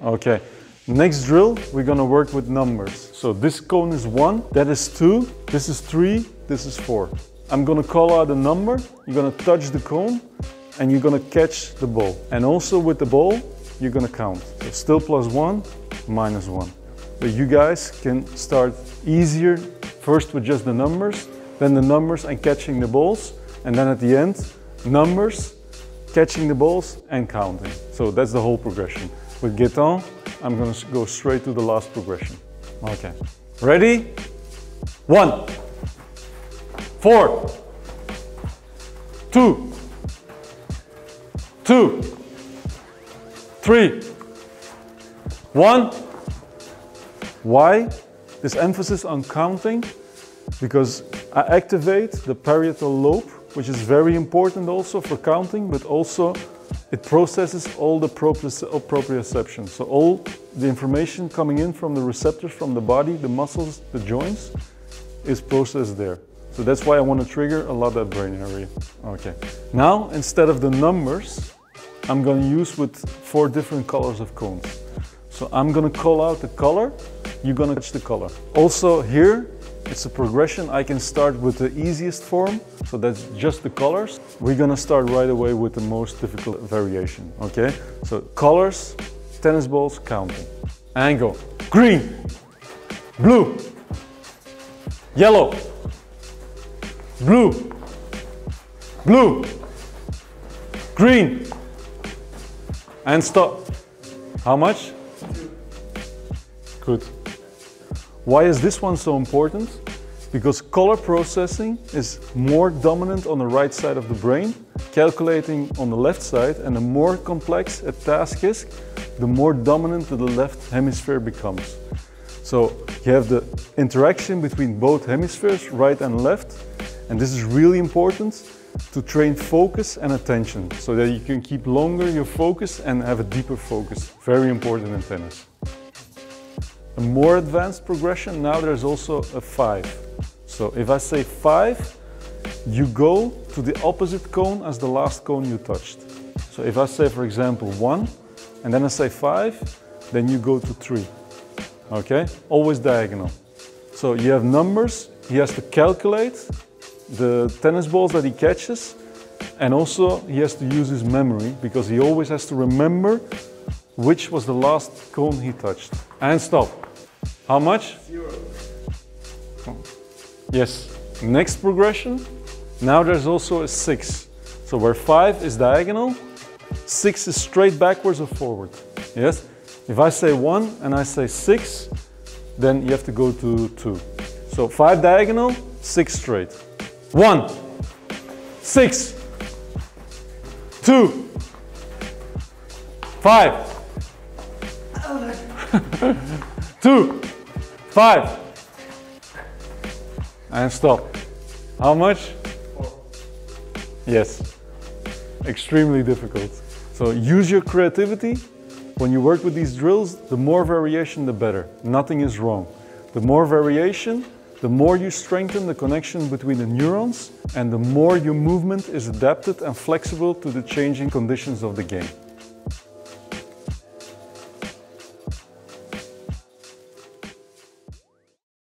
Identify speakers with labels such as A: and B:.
A: Okay. Next drill, we're gonna work with numbers. So this cone is 1, that is 2, this is 3, this is 4. I'm gonna call out a number, you're gonna touch the cone, and you're gonna catch the ball. And also with the ball, you're gonna count. So still +1, -1. But you guys can start easier, first with just the numbers, then the numbers and catching the balls, and then at the end, numbers, catching the balls and counting. So that's the whole progression. With Gaetan, I'm gonna go straight to the last progression. Okay, ready? 1, 4, 2, 2, 3, 1. Why this emphasis on counting? Because I activate the parietal lobe, which is very important also for counting, but also it processes all the proprioception. So all the information coming in from the receptors, from the body, the muscles, the joints, is processed there. So that's why I want to trigger a lot of that brain area. Okay. Now, instead of the numbers, I'm going to use with 4 different colors of cones. So I'm going to call out the color, you're going to touch the color. Also here, it's a progression. I can start with the easiest form, so that's just the colors. We're going to start right away with the most difficult variation, okay? So colors, tennis balls, counting. And go. Green, blue, yellow, blue, blue, green, and stop. How much?
B: 2.
A: Good. Why is this one so important? Because color processing is more dominant on the right side of the brain, calculating on the left side, and the more complex a task is, the more dominant the left hemisphere becomes. So you have the interaction between both hemispheres, right and left, and this is really important to train focus and attention, so that you can keep longer your focus and have a deeper focus. Very important in tennis. A more advanced progression, now there's also a 5. So if I say 5, you go to the opposite cone as the last cone you touched. So if I say, for example, 1, and then I say 5, then you go to 3. Okay? Always diagonal. So you have numbers, he has to calculate the tennis balls that he catches, and also he has to use his memory, because he always has to remember which was the last cone he touched. And stop. How much?
B: 0.
A: Yes. Next progression. Now there's also a 6. So where 5 is diagonal, 6 is straight backwards or forward. Yes? If I say 1 and I say 6, then you have to go to 2. So 5 diagonal, 6 straight. 1, 6, 2, 5, 2, 5, and stop. How much?
B: 4.
A: Yes, extremely difficult. So use your creativity. When you work with these drills, the more variation, the better. Nothing is wrong. The more variation, the more you strengthen the connection between the neurons, and the more your movement is adapted and flexible to the changing conditions of the game.